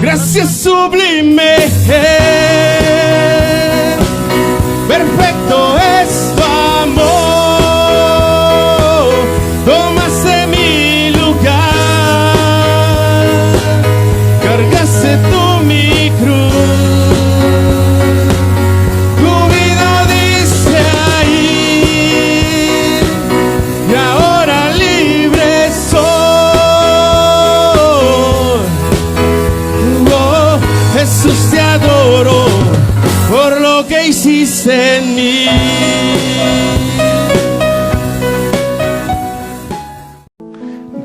Gracia sublime, perfecto es tu amor. Tomaste mi lugar, cargaste tú mi cruz. Tu vida diste ahí y ahora libre soy. Oh, Jesús, te adoro por lo que hiciste en mí.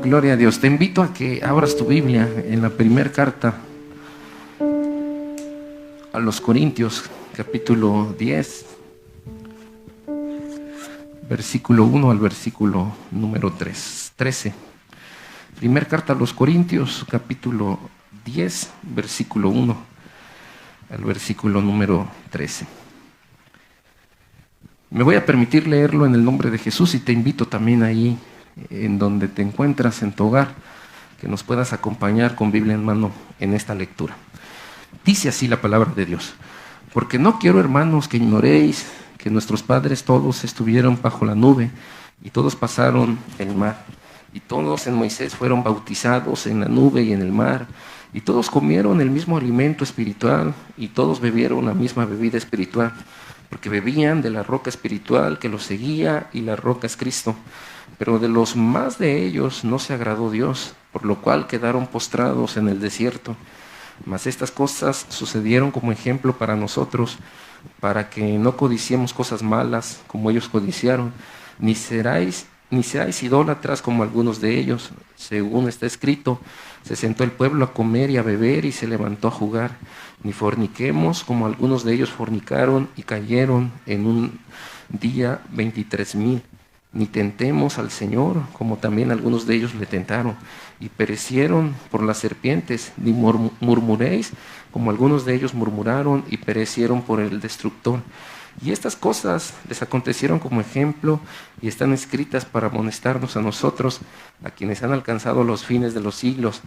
Gloria a Dios. Te invito a que abras tu Biblia en la primera carta a los Corintios, capítulo 10, versículo 1 al versículo número 13. Primera carta a los Corintios, capítulo 10, versículo 1 al versículo número 13. Me voy a permitir leerlo en el nombre de Jesús y te invito también ahí en donde te encuentras en tu hogar, que nos puedas acompañar con Biblia en mano en esta lectura. Dice así la palabra de Dios: porque no quiero, hermanos, que ignoréis que nuestros padres todos estuvieron bajo la nube, y todos pasaron el mar, y todos en Moisés fueron bautizados en la nube y en el mar, y todos comieron el mismo alimento espiritual, y todos bebieron la misma bebida espiritual, porque bebían de la roca espiritual que los seguía, y la roca es Cristo. Pero de los más de ellos no se agradó Dios, por lo cual quedaron postrados en el desierto. Mas estas cosas sucedieron como ejemplo para nosotros, para que no codiciemos cosas malas como ellos codiciaron, ni seáis idólatras como algunos de ellos. Según está escrito, se sentó el pueblo a comer y a beber y se levantó a jugar. Ni forniquemos como algunos de ellos fornicaron y cayeron en un día 23,000. Ni tentemos al Señor, como también algunos de ellos le tentaron, y perecieron por las serpientes. Ni murmuréis, como algunos de ellos murmuraron, y perecieron por el destructor. Y estas cosas les acontecieron como ejemplo, y están escritas para amonestarnos a nosotros, a quienes han alcanzado los fines de los siglos.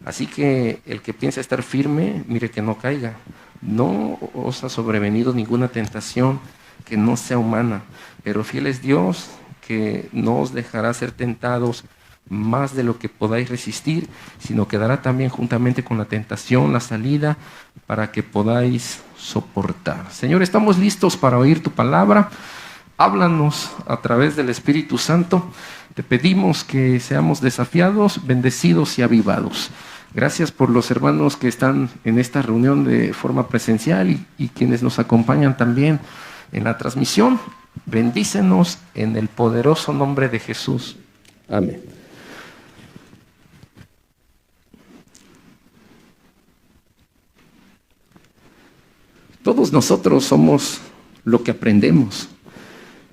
Así que el que piensa estar firme, mire que no caiga. No os ha sobrevenido ninguna tentación que no sea humana, pero fiel es Dios, que no os dejará ser tentados más de lo que podáis resistir, sino que dará también juntamente con la tentación la salida para que podáis soportar. Señor, estamos listos para oír tu palabra. Háblanos a través del Espíritu Santo. Te pedimos que seamos desafiados, bendecidos y avivados. Gracias por los hermanos que están en esta reunión de forma presencial y quienes nos acompañan también en la transmisión. Bendícenos en el poderoso nombre de Jesús. Amén. Todos nosotros somos lo que aprendemos.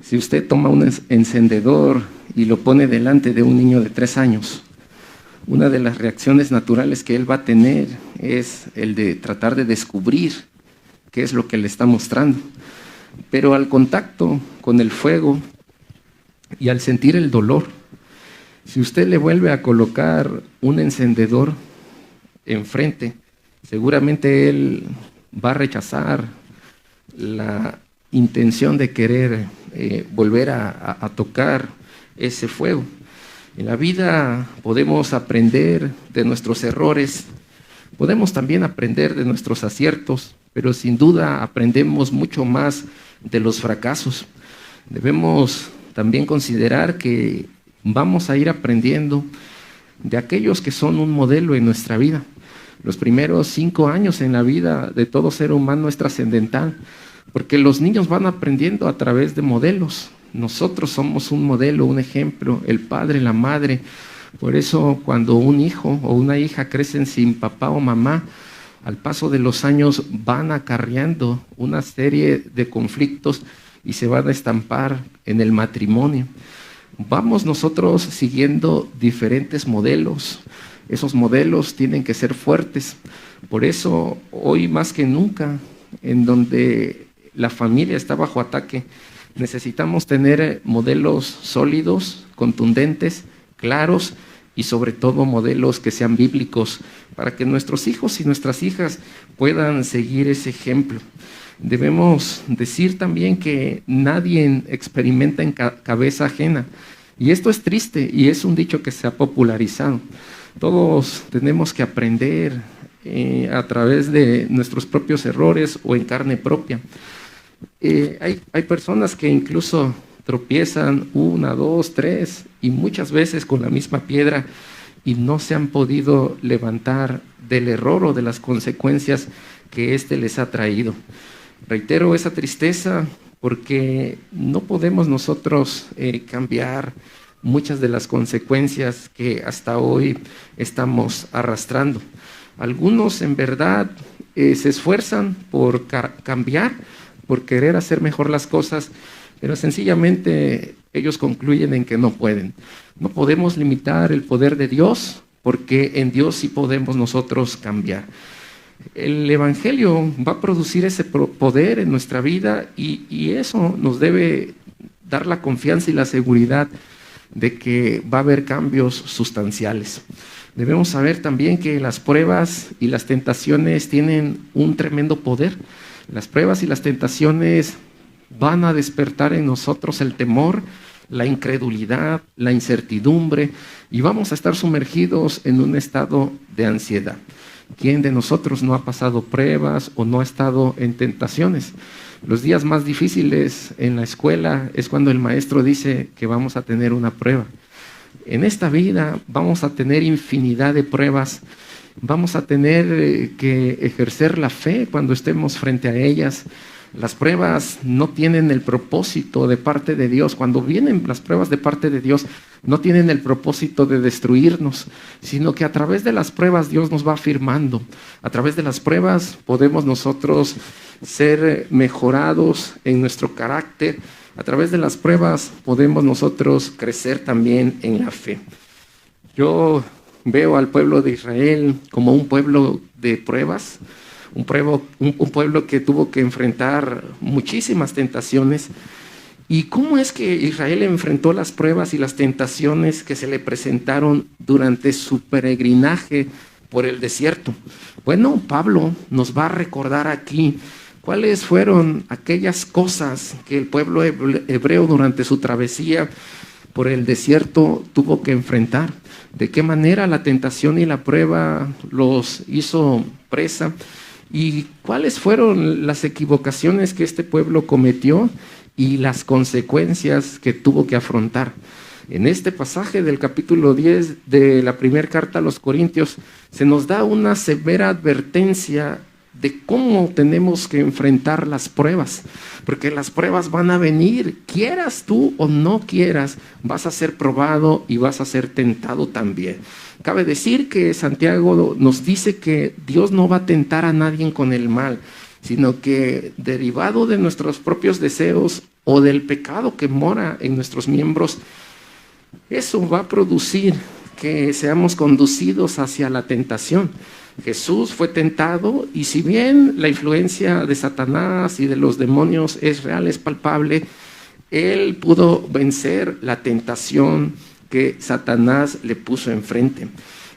Si usted toma un encendedor y lo pone delante de un niño de 3 años, una de las reacciones naturales que él va a tener es el de tratar de descubrir qué es lo que le está mostrando. Pero al contacto con el fuego y al sentir el dolor, si usted le vuelve a colocar un encendedor enfrente, seguramente él va a rechazar la intención de querer volver a tocar ese fuego. En la vida podemos aprender de nuestros errores, podemos también aprender de nuestros aciertos, pero sin duda aprendemos mucho más de los fracasos. Debemos también considerar que vamos a ir aprendiendo de aquellos que son un modelo en nuestra vida. Los primeros 5 años en la vida de todo ser humano es trascendental, porque los niños van aprendiendo a través de modelos. Nosotros somos un modelo, un ejemplo, el padre, la madre. Por eso cuando un hijo o una hija crecen sin papá o mamá, al paso de los años van acarreando una serie de conflictos y se van a estampar en el matrimonio. Vamos nosotros siguiendo diferentes modelos. Esos modelos tienen que ser fuertes. Por eso hoy más que nunca, en donde la familia está bajo ataque, necesitamos tener modelos sólidos, contundentes, claros, y sobre todo modelos que sean bíblicos para que nuestros hijos y nuestras hijas puedan seguir ese ejemplo. Debemos decir también que nadie experimenta en cabeza ajena. Y esto es triste y es un dicho que se ha popularizado. Todos tenemos que aprender a través de nuestros propios errores o en carne propia. Hay personas que incluso tropiezan 1, 2, 3 y muchas veces con la misma piedra y no se han podido levantar del error o de las consecuencias que éste les ha traído. Reitero esa tristeza porque no podemos nosotros cambiar muchas de las consecuencias que hasta hoy estamos arrastrando. Algunos en verdad se esfuerzan por cambiar, por querer hacer mejor las cosas, pero sencillamente ellos concluyen en que no pueden. No podemos limitar el poder de Dios porque en Dios sí podemos nosotros cambiar. El Evangelio va a producir ese poder en nuestra vida y eso nos debe dar la confianza y la seguridad de que va a haber cambios sustanciales. Debemos saber también que las pruebas y las tentaciones tienen un tremendo poder. Las pruebas y las tentaciones van a despertar en nosotros el temor, la incredulidad, la incertidumbre y vamos a estar sumergidos en un estado de ansiedad. ¿Quién de nosotros no ha pasado pruebas o no ha estado en tentaciones? Los días más difíciles en la escuela es cuando el maestro dice que vamos a tener una prueba. En esta vida vamos a tener infinidad de pruebas. Vamos a tener que ejercer la fe cuando estemos frente a ellas. Las pruebas no tienen el propósito de parte de Dios. Cuando vienen las pruebas de parte de Dios, no tienen el propósito de destruirnos, sino que a través de las pruebas Dios nos va afirmando. A través de las pruebas podemos nosotros ser mejorados en nuestro carácter. A través de las pruebas podemos nosotros crecer también en la fe. Yo veo al pueblo de Israel como un pueblo de pruebas, un pueblo que tuvo que enfrentar muchísimas tentaciones. ¿Y cómo es que Israel enfrentó las pruebas y las tentaciones que se le presentaron durante su peregrinaje por el desierto? Bueno, Pablo nos va a recordar aquí cuáles fueron aquellas cosas que el pueblo hebreo durante su travesía por el desierto tuvo que enfrentar. De qué manera la tentación y la prueba los hizo presa y cuáles fueron las equivocaciones que este pueblo cometió y las consecuencias que tuvo que afrontar. En este pasaje del capítulo 10 de la primera carta a los Corintios se nos da una severa advertencia de cómo tenemos que enfrentar las pruebas, porque las pruebas van a venir, quieras tú o no quieras, vas a ser probado y vas a ser tentado también. Cabe decir que Santiago nos dice que Dios no va a tentar a nadie con el mal, sino que derivado de nuestros propios deseos o del pecado que mora en nuestros miembros, eso va a producir que seamos conducidos hacia la tentación. Jesús fue tentado y si bien la influencia de Satanás y de los demonios es real, es palpable, él pudo vencer la tentación que Satanás le puso enfrente.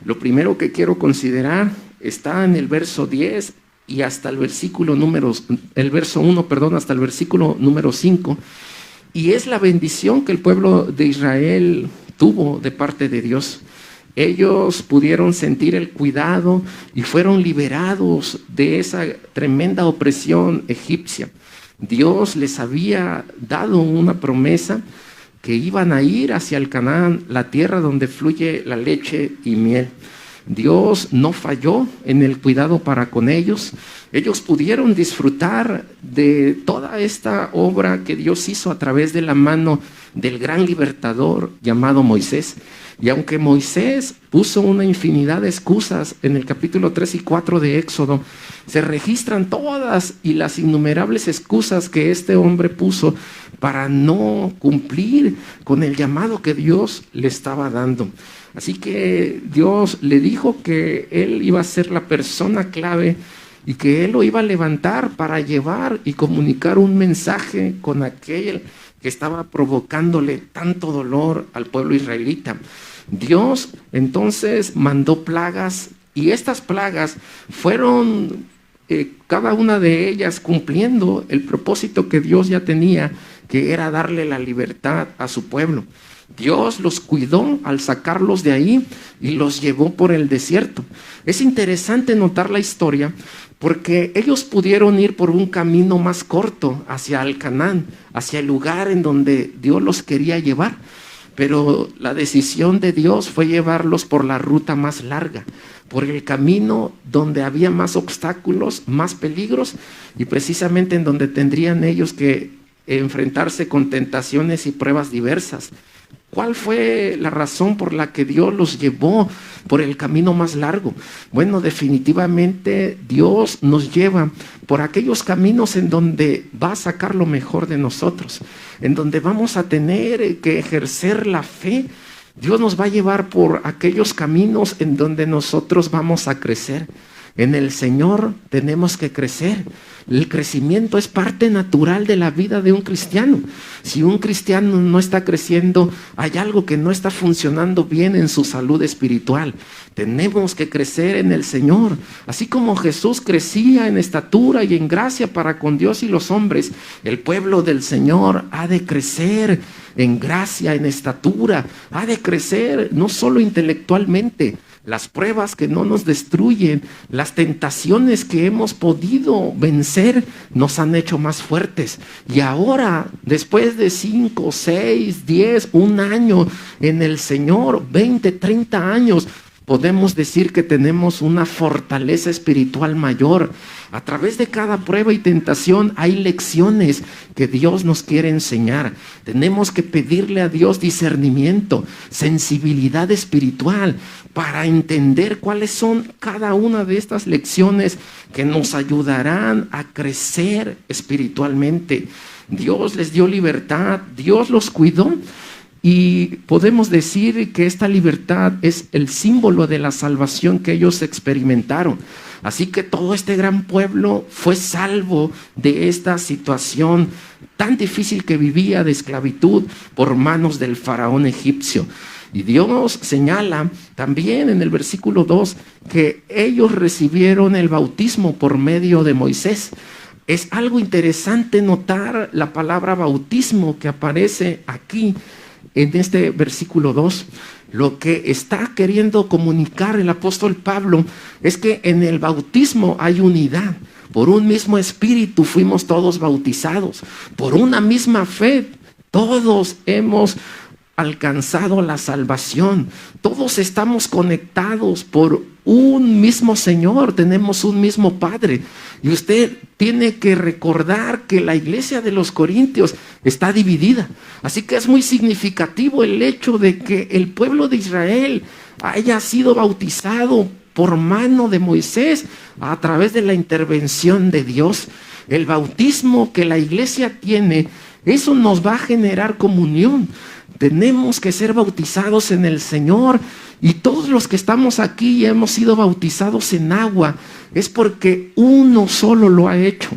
Lo primero que quiero considerar está en el verso 10 y hasta el verso 1, hasta el versículo número 5, y es la bendición que el pueblo de Israel tuvo de parte de Dios. Ellos pudieron sentir el cuidado y fueron liberados de esa tremenda opresión egipcia. Dios les había dado una promesa que iban a ir hacia el Canaán, la tierra donde fluye la leche y miel. Dios no falló en el cuidado para con ellos. Ellos pudieron disfrutar de toda esta obra que Dios hizo a través de la mano del gran libertador llamado Moisés. Y aunque Moisés puso una infinidad de excusas en el capítulo 3 y 4 de Éxodo, se registran todas y las innumerables excusas que este hombre puso para no cumplir con el llamado que Dios le estaba dando. Así que Dios le dijo que él iba a ser la persona clave y que Él lo iba a levantar para llevar y comunicar un mensaje con aquel que estaba provocándole tanto dolor al pueblo israelita. Dios entonces mandó plagas, y estas plagas fueron cada una de ellas cumpliendo el propósito que Dios ya tenía, que era darle la libertad a su pueblo. Dios los cuidó al sacarlos de ahí y los llevó por el desierto. Es interesante notar la historia porque ellos pudieron ir por un camino más corto hacia el Canaán, hacia el lugar en donde Dios los quería llevar. Pero la decisión de Dios fue llevarlos por la ruta más larga, por el camino donde había más obstáculos, más peligros, y precisamente en donde tendrían ellos que enfrentarse con tentaciones y pruebas diversas. ¿Cuál fue la razón por la que Dios los llevó por el camino más largo? Bueno, definitivamente Dios nos lleva por aquellos caminos en donde va a sacar lo mejor de nosotros, en donde vamos a tener que ejercer la fe. Dios nos va a llevar por aquellos caminos en donde nosotros vamos a crecer. En el Señor tenemos que crecer. El crecimiento es parte natural de la vida de un cristiano. Si un cristiano no está creciendo, hay algo que no está funcionando bien en su salud espiritual. Tenemos que crecer en el Señor. Así como Jesús crecía en estatura y en gracia para con Dios y los hombres, el pueblo del Señor ha de crecer en gracia, en estatura. Ha de crecer no solo intelectualmente. Las pruebas que no nos destruyen, las tentaciones que hemos podido vencer, nos han hecho más fuertes. Y ahora, después de 5, 6, 10, un año en el Señor, 20, 30 años, podemos decir que tenemos una fortaleza espiritual mayor. A través de cada prueba y tentación hay lecciones que Dios nos quiere enseñar. Tenemos que pedirle a Dios discernimiento, sensibilidad espiritual para entender cuáles son cada una de estas lecciones que nos ayudarán a crecer espiritualmente. Dios les dio libertad, Dios los cuidó. Y podemos decir que esta libertad es el símbolo de la salvación que ellos experimentaron. Así que todo este gran pueblo fue salvo de esta situación tan difícil que vivía de esclavitud por manos del faraón egipcio. Y Dios señala también en el versículo 2 que ellos recibieron el bautismo por medio de Moisés. Es algo interesante notar la palabra bautismo que aparece aquí en este versículo 2. Lo que está queriendo comunicar el apóstol Pablo es que en el bautismo hay unidad. Por un mismo espíritu fuimos todos bautizados. Por una misma fe todos hemos alcanzado la salvación. Todos estamos conectados por un mismo Señor, tenemos un mismo Padre. Y usted tiene que recordar que la iglesia de los Corintios está dividida. Así que es muy significativo el hecho de que el pueblo de Israel haya sido bautizado por mano de Moisés a través de la intervención de Dios. El bautismo que la iglesia tiene, eso nos va a generar comunión. Tenemos que ser bautizados en el Señor, y todos los que estamos aquí y hemos sido bautizados en agua es porque uno solo lo ha hecho,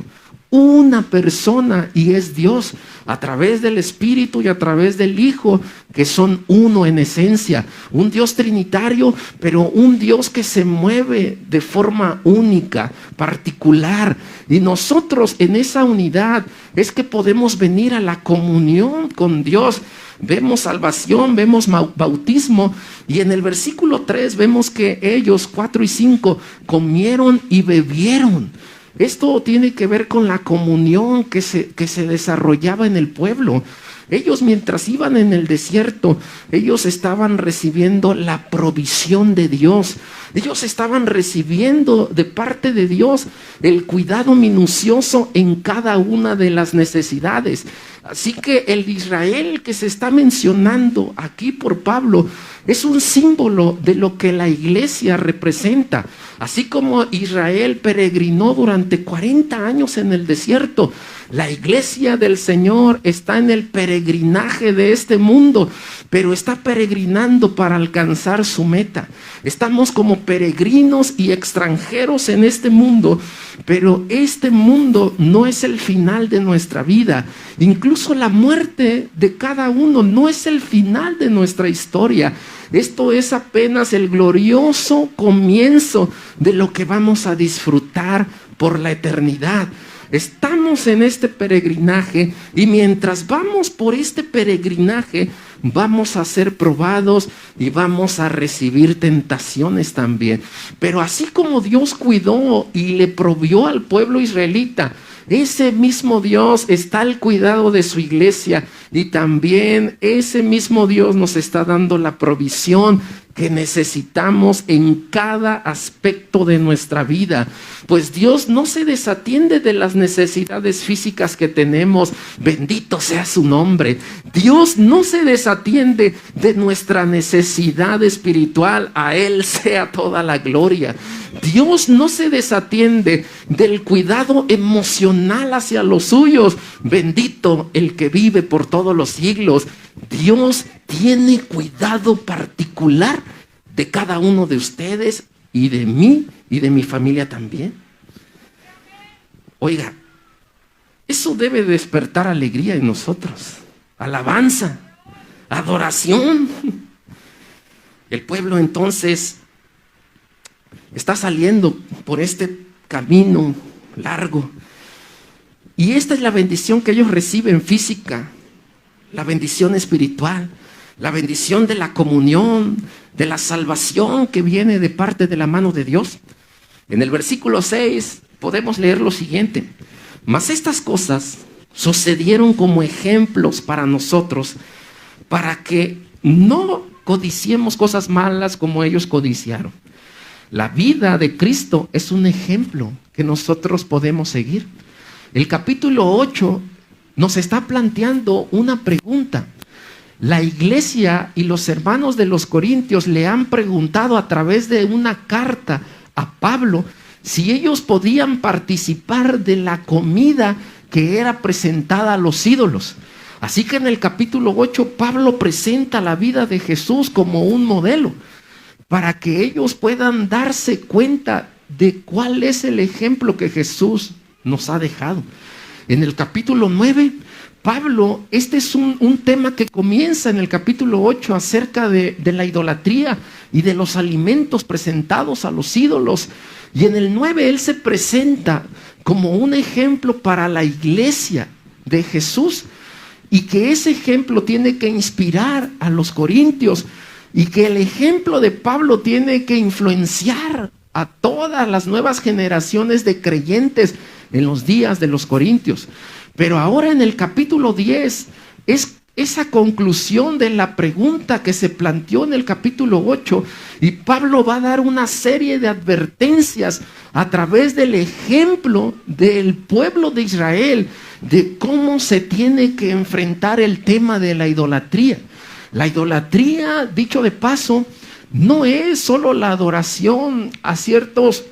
una persona, y es Dios, a través del Espíritu y a través del Hijo, que son uno en esencia, un Dios trinitario, pero un Dios que se mueve de forma única, particular. Y nosotros en esa unidad es que podemos venir a la comunión con Dios. Vemos salvación, vemos bautismo, y en el versículo 3 vemos que ellos, 4 y 5, comieron y bebieron. Esto tiene que ver con la comunión que se desarrollaba en el pueblo. Ellos, mientras iban en el desierto, ellos estaban recibiendo la provisión de Dios. Ellos estaban recibiendo de parte de Dios el cuidado minucioso en cada una de las necesidades. Así que el Israel que se está mencionando aquí por Pablo es un símbolo de lo que la iglesia representa. Así como Israel peregrinó durante 40 años en el desierto, la iglesia del Señor está en el peregrinaje peregrinaje de este mundo, pero está peregrinando para alcanzar su meta. Estamos como peregrinos y extranjeros en este mundo, pero este mundo no es el final de nuestra vida. Incluso la muerte de cada uno no es el final de nuestra historia. Esto es apenas el glorioso comienzo de lo que vamos a disfrutar por la eternidad. Estamos en este peregrinaje y mientras vamos por este peregrinaje vamos a ser probados y vamos a recibir tentaciones también. Pero así como Dios cuidó y le provió al pueblo israelita, ese mismo Dios está al cuidado de su iglesia y también ese mismo Dios nos está dando la provisión que necesitamos en cada aspecto de nuestra vida. Pues Dios no se desatiende de las necesidades físicas que tenemos. Bendito sea su nombre. Dios no se desatiende de nuestra necesidad espiritual. A Él sea toda la gloria. Dios no se desatiende del cuidado emocional hacia los suyos. Bendito el que vive por todos los siglos. Dios tiene cuidado particular de cada uno de ustedes y de mí y de mi familia también. Oiga, eso debe despertar alegría en nosotros, alabanza, adoración. El pueblo entonces está saliendo por este camino largo y esta es la bendición que ellos reciben física, la bendición espiritual, la bendición de la comunión, de la salvación que viene de parte de la mano de Dios. En el versículo 6 podemos leer lo siguiente: mas estas cosas sucedieron como ejemplos para nosotros, para que no codiciemos cosas malas como ellos codiciaron. La vida de Cristo es un ejemplo que nosotros podemos seguir. El capítulo 8 nos está planteando una pregunta. La iglesia y los hermanos de los Corintios le han preguntado a través de una carta a Pablo si ellos podían participar de la comida que era presentada a los ídolos. Así que en el capítulo 8 Pablo presenta la vida de Jesús como un modelo para que ellos puedan darse cuenta de cuál es el ejemplo que Jesús nos ha dejado. En el capítulo 9, Pablo, este es un tema que comienza en el capítulo 8 acerca de la idolatría y de los alimentos presentados a los ídolos. Y en el 9 él se presenta como un ejemplo para la iglesia de Jesús y que ese ejemplo tiene que inspirar a los corintios y que el ejemplo de Pablo tiene que influenciar a todas las nuevas generaciones de creyentes en los días de los corintios. Pero ahora en el capítulo 10 es esa conclusión de la pregunta que se planteó en el capítulo 8 y Pablo va a dar una serie de advertencias a través del ejemplo del pueblo de Israel de cómo se tiene que enfrentar el tema de la idolatría. La idolatría, dicho de paso, no es solo la adoración a ciertas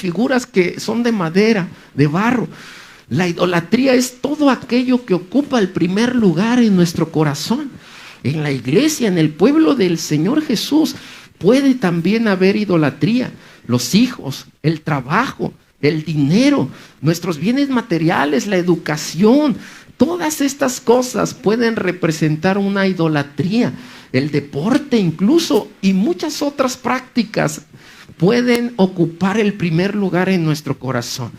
figuras que son de madera, de barro. La idolatría es todo aquello que ocupa el primer lugar en nuestro corazón. En la iglesia, en el pueblo del Señor Jesús, puede también haber idolatría. Los hijos, el trabajo, el dinero, nuestros bienes materiales, la educación, todas estas cosas pueden representar una idolatría. El deporte incluso y muchas otras prácticas pueden ocupar el primer lugar en nuestro corazón.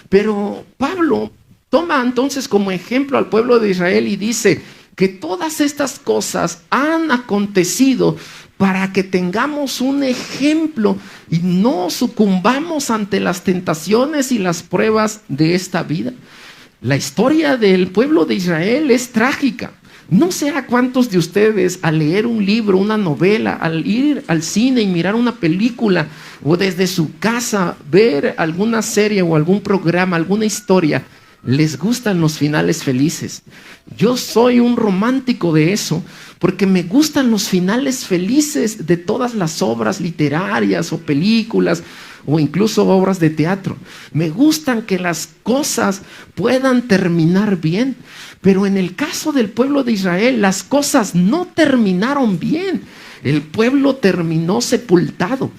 Pero Pablo toma entonces como ejemplo al pueblo de Israel y dice que todas estas cosas han acontecido para que tengamos un ejemplo y no sucumbamos ante las tentaciones y las pruebas de esta vida. La historia del pueblo de Israel es trágica. No sé a cuántos de ustedes al leer un libro, una novela, al ir al cine y mirar una película o desde su casa ver alguna serie o algún programa, alguna historia, les gustan los finales felices. Yo soy un romántico de eso, porque me gustan los finales felices de todas las obras literarias o películas o incluso obras de teatro. Me gustan que las cosas puedan terminar bien, pero en el caso del pueblo de Israel, las cosas no terminaron bien. El pueblo terminó sepultado.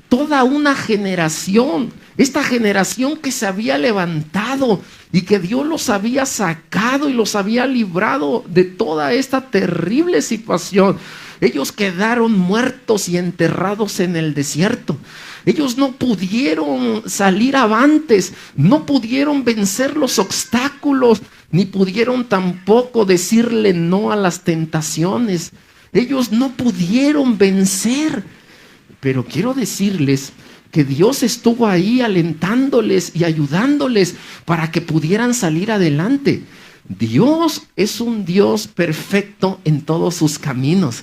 Toda una generación, esta generación que se había levantado y que Dios los había sacado y los había librado de toda esta terrible situación, ellos quedaron muertos y enterrados en el desierto. Ellos no pudieron salir avantes, no pudieron vencer los obstáculos, ni pudieron tampoco decirle no a las tentaciones. Ellos no pudieron vencer. Pero quiero decirles que Dios estuvo ahí alentándoles y ayudándoles para que pudieran salir adelante. Dios es un Dios perfecto en todos sus caminos.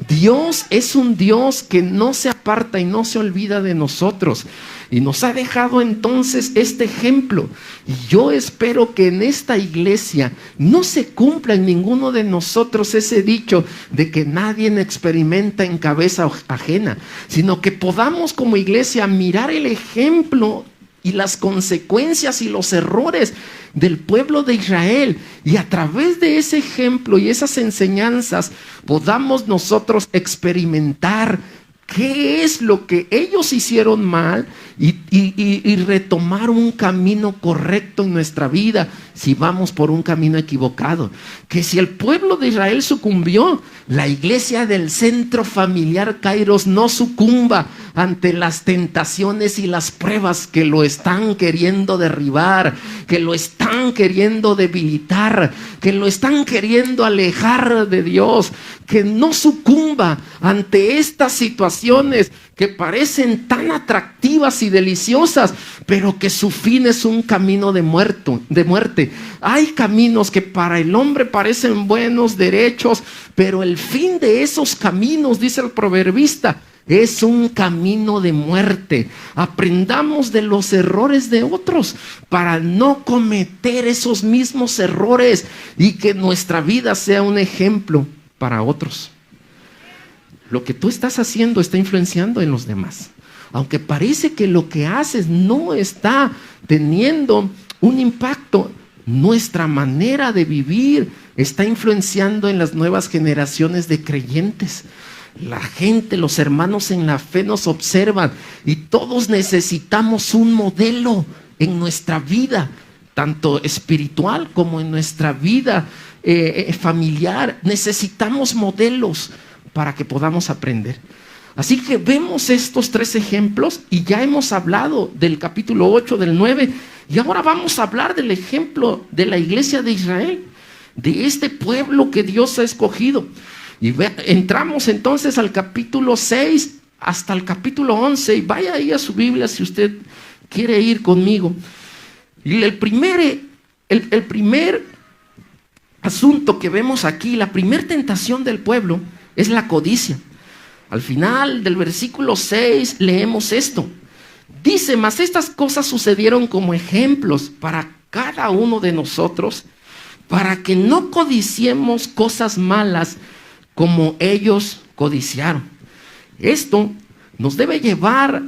Dios es un Dios que no se aparta y no se olvida de nosotros. Y nos ha dejado entonces este ejemplo. Y yo espero que en esta iglesia no se cumpla en ninguno de nosotros ese dicho de que nadie experimenta en cabeza ajena, sino que podamos como iglesia mirar el ejemplo y las consecuencias y los errores del pueblo de Israel, y a través de ese ejemplo y esas enseñanzas podamos nosotros experimentar qué es lo que ellos hicieron mal y retomar un camino correcto en nuestra vida si vamos por un camino equivocado. Que si el pueblo de Israel sucumbió, la iglesia del Centro Familiar Kairos no sucumba ante las tentaciones y las pruebas que lo están queriendo derribar, que lo están queriendo debilitar, que lo están queriendo alejar de Dios. Que no sucumba ante estas situaciones que parecen tan atractivas y deliciosas, pero que su fin es un camino de muerte. Hay caminos que para el hombre parecen buenos, derechos, pero el fin de esos caminos, dice el proverbista, es un camino de muerte. Aprendamos de los errores de otros para no cometer esos mismos errores y que nuestra vida sea un ejemplo para otros. Lo que tú estás haciendo está influenciando en los demás. Aunque parece que lo que haces no está teniendo un impacto, nuestra manera de vivir está influenciando en las nuevas generaciones de creyentes. La gente, los hermanos en la fe nos observan y todos necesitamos un modelo en nuestra vida, tanto espiritual como en nuestra vida familiar. Necesitamos modelos para que podamos aprender. Así que vemos estos 3 ejemplos y ya hemos hablado del capítulo 8, del 9, y ahora vamos a hablar del ejemplo de la iglesia de Israel, de este pueblo que Dios ha escogido. Y entramos entonces al capítulo 6 hasta el capítulo 11, y vaya ahí a su Biblia si usted quiere ir conmigo. Y el primer asunto que vemos aquí, la primera tentación del pueblo, es la codicia. Al final del versículo 6 leemos esto. Dice: mas estas cosas sucedieron como ejemplos para cada uno de nosotros, para que no codiciemos cosas malas como ellos codiciaron. Esto nos debe llevar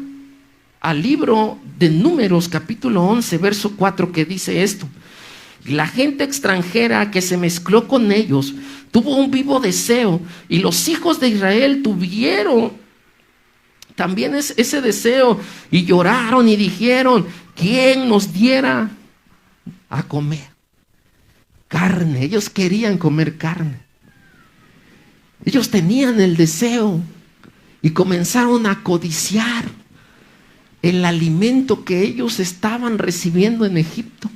al libro de Números, capítulo 11, verso 4, que dice esto: la gente extranjera que se mezcló con ellos tuvo un vivo deseo, y los hijos de Israel tuvieron también ese deseo, y lloraron y dijeron: ¿quién nos diera a comer carne? Ellos querían comer carne. Ellos tenían el deseo y comenzaron a codiciar el alimento que ellos estaban recibiendo en Egipto.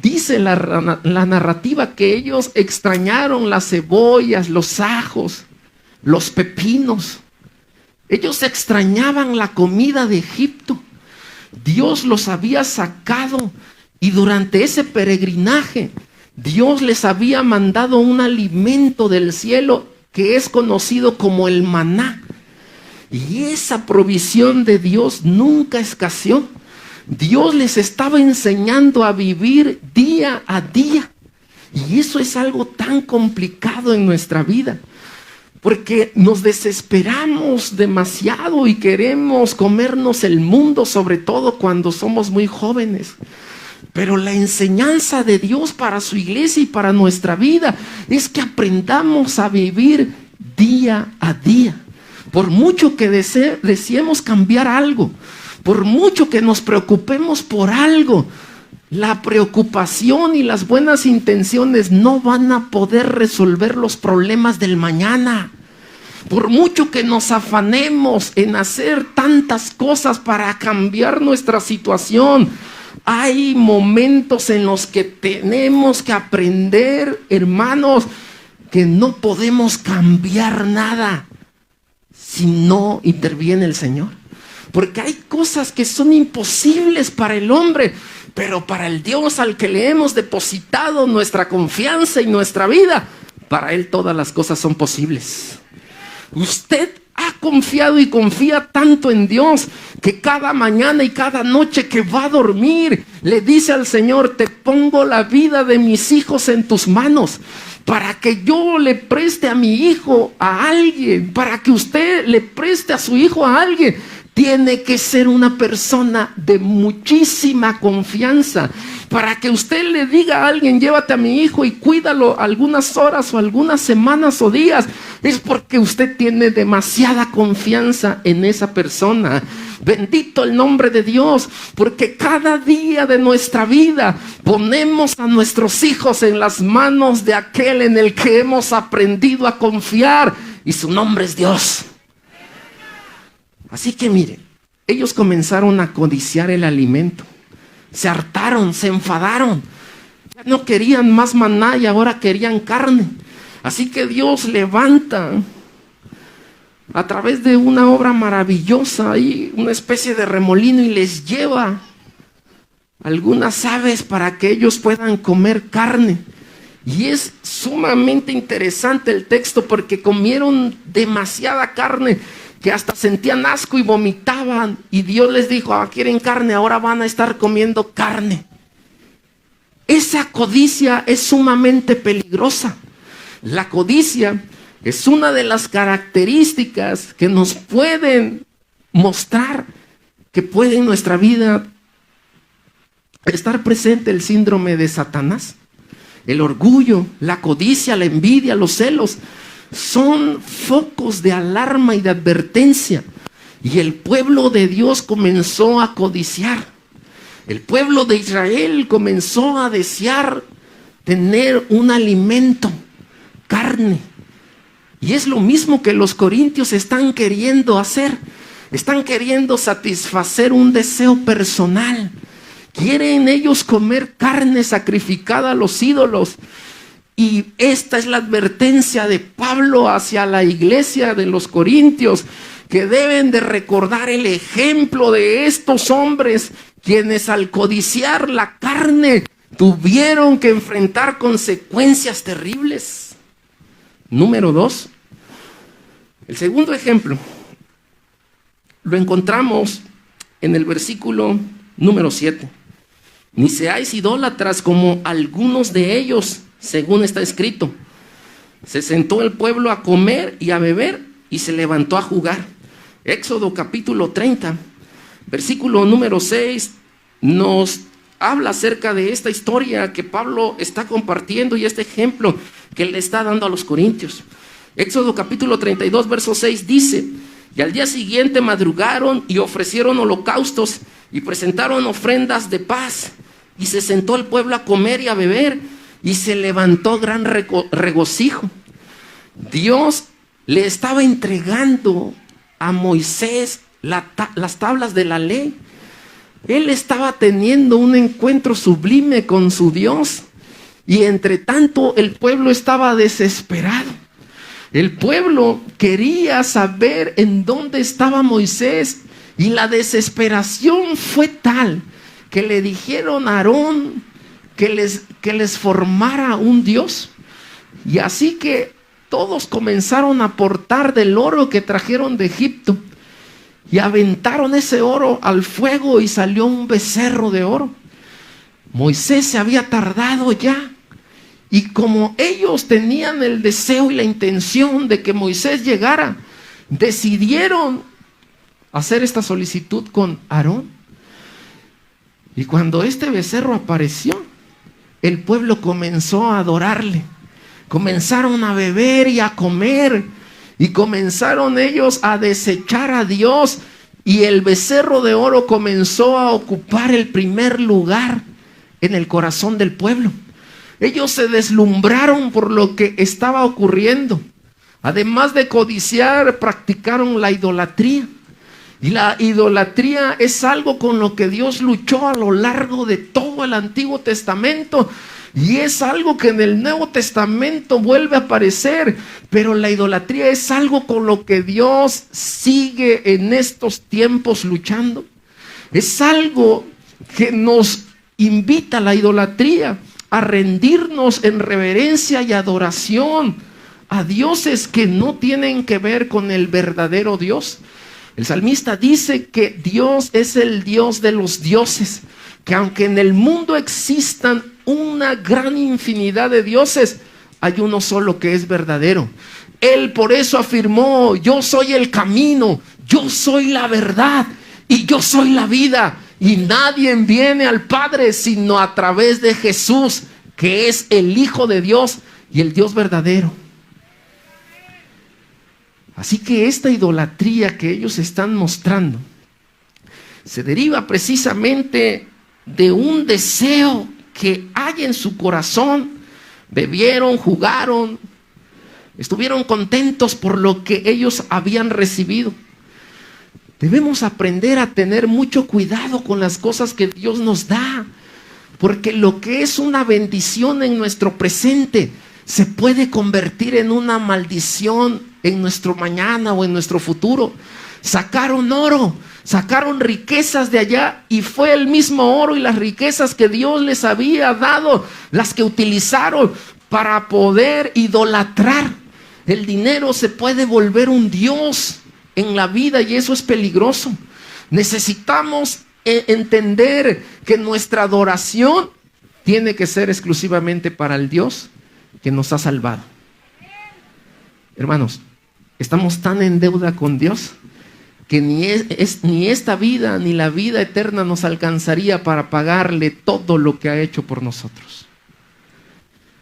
Dice la narrativa que ellos extrañaron las cebollas, los ajos, los pepinos. Ellos extrañaban la comida de Egipto. Dios los había sacado y durante ese peregrinaje Dios les había mandado un alimento del cielo que es conocido como el maná. Y esa provisión de Dios nunca escaseó. Dios les estaba enseñando a vivir día a día. Y eso es algo tan complicado en nuestra vida, porque nos desesperamos demasiado y queremos comernos el mundo, sobre todo cuando somos muy jóvenes. Pero la enseñanza de Dios para su iglesia y para nuestra vida es que aprendamos a vivir día a día. Por mucho que deseemos cambiar algo, por mucho que nos preocupemos por algo, la preocupación y las buenas intenciones no van a poder resolver los problemas del mañana. Por mucho que nos afanemos en hacer tantas cosas para cambiar nuestra situación, hay momentos en los que tenemos que aprender, hermanos, que no podemos cambiar nada si no interviene el Señor. Porque hay cosas que son imposibles para el hombre, pero para el Dios al que le hemos depositado nuestra confianza y nuestra vida, para Él todas las cosas son posibles. Usted ha confiado y confía tanto en Dios que cada mañana y cada noche que va a dormir le dice al Señor: te pongo la vida de mis hijos en tus manos, para que yo le preste a mi hijo a alguien, para que usted le preste a su hijo a alguien. Tiene que ser una persona de muchísima confianza. Para que usted le diga a alguien: llévate a mi hijo y cuídalo algunas horas o algunas semanas o días, es porque usted tiene demasiada confianza en esa persona. Bendito el nombre de Dios, porque cada día de nuestra vida ponemos a nuestros hijos en las manos de aquel en el que hemos aprendido a confiar, y su nombre es Dios. Así que miren, ellos comenzaron a codiciar el alimento. Se hartaron, se enfadaron. Ya no querían más maná y ahora querían carne. Así que Dios levanta a través de una obra maravillosa ahí una especie de remolino y les lleva algunas aves para que ellos puedan comer carne. Y es sumamente interesante el texto, porque comieron demasiada carne que hasta sentían asco y vomitaban, y Dios les dijo: quieren carne, ahora van a estar comiendo carne. Esa codicia es sumamente peligrosa. La codicia es una de las características que nos pueden mostrar que puede en nuestra vida estar presente el síndrome de Satanás. El orgullo, la codicia, la envidia, los celos son focos de alarma y de advertencia. Y el pueblo de Dios comenzó a codiciar. El pueblo de Israel comenzó a desear tener un alimento, carne. Y es lo mismo que los corintios están queriendo hacer. Están queriendo satisfacer un deseo personal. Quieren ellos comer carne sacrificada a los ídolos. Y esta es la advertencia de Pablo hacia la iglesia de los corintios, que deben de recordar el ejemplo de estos hombres, quienes al codiciar la carne tuvieron que enfrentar consecuencias terribles. Número 2, el segundo ejemplo lo encontramos en el versículo número 7. Ni seáis idólatras como algunos de ellos, según está escrito. Se sentó el pueblo a comer y a beber y se levantó a jugar. Éxodo capítulo 30, versículo número 6, nos habla acerca de esta historia que Pablo está compartiendo y este ejemplo que le está dando a los corintios. Éxodo capítulo 32, verso 6 dice: y al día siguiente madrugaron y ofrecieron holocaustos y presentaron ofrendas de paz. Y se sentó el pueblo a comer y a beber, y se levantó gran regocijo. Dios le estaba entregando a Moisés las tablas de la ley. Él estaba teniendo un encuentro sublime con su Dios. Y entre tanto el pueblo estaba desesperado. El pueblo quería saber en dónde estaba Moisés. Y la desesperación fue tal que le dijeron a Aarón que les formara un Dios. Y así que todos comenzaron a aportar del oro que trajeron de Egipto. y aventaron ese oro al fuego y salió un becerro de oro. Moisés se había tardado ya, y como ellos tenían el deseo y la intención de que Moisés llegara, decidieron hacer esta solicitud con Aarón. Y cuando este becerro apareció, el pueblo comenzó a adorarle. Comenzaron a beber y a comer, y comenzaron ellos a desechar a Dios, y el becerro de oro comenzó a ocupar el primer lugar en el corazón del pueblo. Ellos se deslumbraron por lo que estaba ocurriendo. Además de codiciar, practicaron la idolatría. Y la idolatría es algo con lo que Dios luchó a lo largo de todo el Antiguo Testamento. Y es algo que en el Nuevo Testamento vuelve a aparecer. Pero la idolatría es algo con lo que Dios sigue en estos tiempos luchando. Es algo que nos invita a la idolatría, a rendirnos en reverencia y adoración a dioses que no tienen que ver con el verdadero Dios. El salmista dice que Dios es el Dios de los dioses, que aunque en el mundo existan una gran infinidad de dioses, hay uno solo que es verdadero. Él por eso afirmó: yo soy el camino, yo soy la verdad y yo soy la vida, y nadie viene al Padre sino a través de Jesús, que es el Hijo de Dios y el Dios verdadero. Así que esta idolatría que ellos están mostrando se deriva precisamente de un deseo que hay en su corazón. Bebieron, jugaron, estuvieron contentos por lo que ellos habían recibido. Debemos aprender a tener mucho cuidado con las cosas que Dios nos da, porque lo que es una bendición en nuestro presente se puede convertir en una maldición en nuestro mañana o en nuestro futuro. Sacaron oro, sacaron riquezas de allá, y fue el mismo oro y las riquezas que Dios les había dado las que utilizaron para poder idolatrar. El dinero se puede volver un dios en la vida, y eso es peligroso. Necesitamos entender que nuestra adoración tiene que ser exclusivamente para el Dios que nos ha salvado. Hermanos, estamos tan en deuda con Dios que ni esta vida ni la vida eterna nos alcanzaría para pagarle todo lo que ha hecho por nosotros.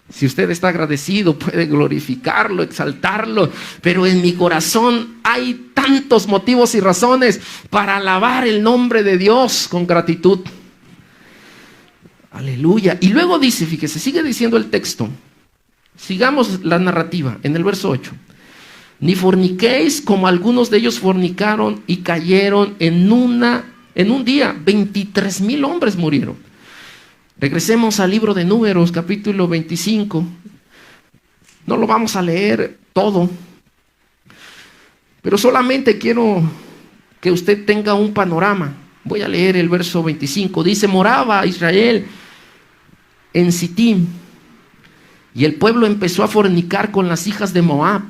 Si usted está agradecido, puede glorificarlo, exaltarlo, pero en mi corazón hay tantos motivos y razones para alabar el nombre de Dios con gratitud. Aleluya. Y luego dice, fíjese, sigue diciendo el texto. Sigamos la narrativa en el verso 8. Ni forniquéis como algunos de ellos fornicaron y cayeron en un día. 23,000 hombres murieron. Regresemos al libro de Números, capítulo 25. No lo vamos a leer todo, pero solamente quiero que usted tenga un panorama. Voy a leer el verso 25. Dice: moraba Israel en Sitim, y el pueblo empezó a fornicar con las hijas de Moab,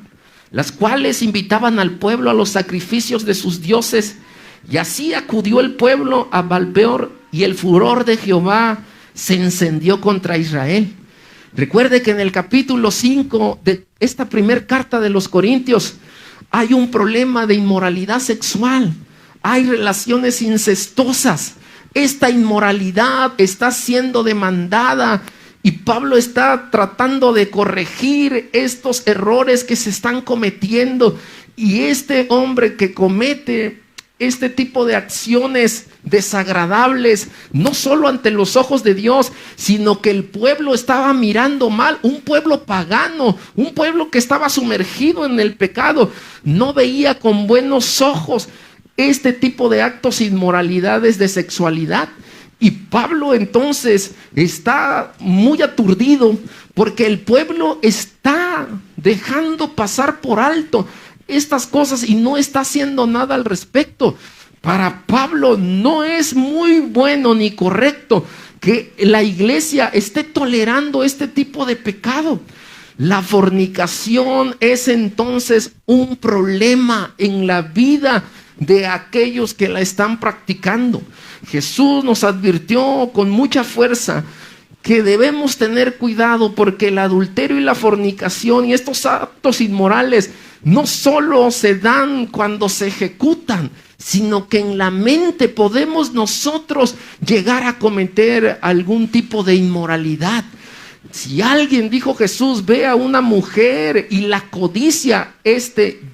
las cuales invitaban al pueblo a los sacrificios de sus dioses. Y así acudió el pueblo a Baal-peor, y el furor de Jehová se encendió contra Israel. Recuerde que en el capítulo 5 de esta primera carta de los Corintios hay un problema de inmoralidad sexual. Hay relaciones incestuosas. Esta inmoralidad está siendo demandada, y Pablo está tratando de corregir estos errores que se están cometiendo. Y este hombre que comete este tipo de acciones desagradables, no solo ante los ojos de Dios, sino que el pueblo estaba mirando mal, un pueblo pagano, un pueblo que estaba sumergido en el pecado, no veía con buenos ojos este tipo de actos, inmoralidades de sexualidad. Y Pablo entonces está muy aturdido porque el pueblo está dejando pasar por alto estas cosas y no está haciendo nada al respecto. Para Pablo no es muy bueno ni correcto que la iglesia esté tolerando este tipo de pecado. La fornicación es entonces un problema en la vida de aquellos que la están practicando. Jesús nos advirtió con mucha fuerza que debemos tener cuidado, porque el adulterio y la fornicación y estos actos inmorales no solo se dan cuando se ejecutan, sino que en la mente podemos nosotros llegar a cometer algún tipo de inmoralidad. Si alguien, dijo Jesús, ve a una mujer y la codicia,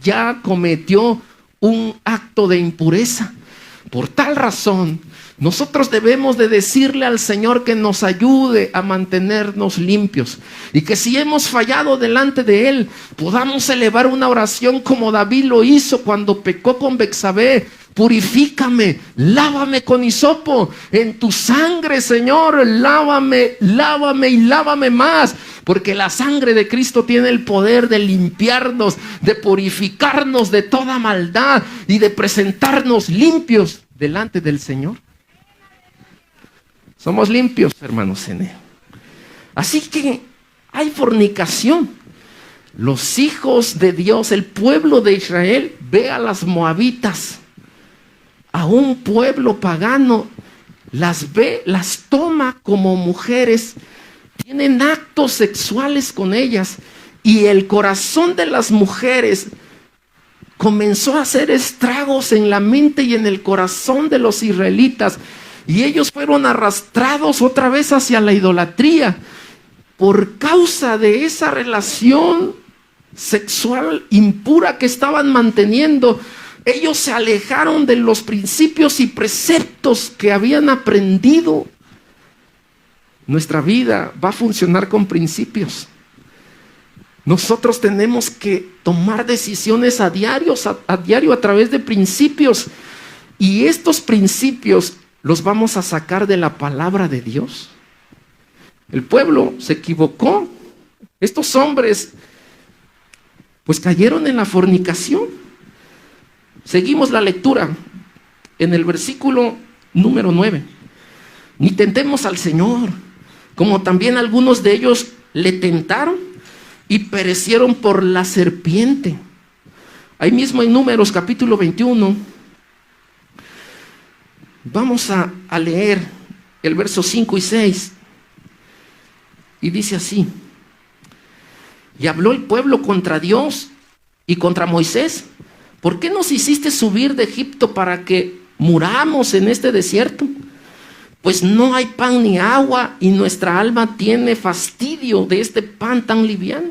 ya cometió un acto de impureza. Por tal razón, nosotros debemos de decirle al Señor que nos ayude a mantenernos limpios, y que si hemos fallado delante de Él, podamos elevar una oración como David lo hizo cuando pecó con Betsabé: purifícame, lávame con hisopo, en tu sangre, Señor, lávame, lávame y lávame más, porque la sangre de Cristo tiene el poder de limpiarnos, de purificarnos de toda maldad y de presentarnos limpios delante del Señor. Somos limpios, hermanos en Él. Así que hay fornicación. Los hijos de Dios, el pueblo de Israel, ve a las moabitas, a un pueblo pagano, las ve, las toma como mujeres, tienen actos sexuales con ellas, y el corazón de las mujeres comenzó a hacer estragos en la mente y en el corazón de los israelitas, y ellos fueron arrastrados otra vez hacia la idolatría por causa de esa relación sexual impura que estaban manteniendo. Ellos se alejaron de los principios y preceptos que habían aprendido. Nuestra vida va a funcionar con principios. Nosotros tenemos que tomar decisiones a diario a través de principios. Y estos principios los vamos a sacar de la palabra de Dios. El pueblo se equivocó. Estos hombres pues cayeron en la fornicación. Seguimos la lectura en el versículo número 9. Ni tentemos al Señor, como también algunos de ellos le tentaron y perecieron por la serpiente. Ahí mismo en Números capítulo 21, vamos a leer el verso 5 y 6. Y dice así: y habló el pueblo contra Dios y contra Moisés: ¿por qué nos hiciste subir de Egipto para que muramos en este desierto? Pues no hay pan ni agua, y nuestra alma tiene fastidio de este pan tan liviano.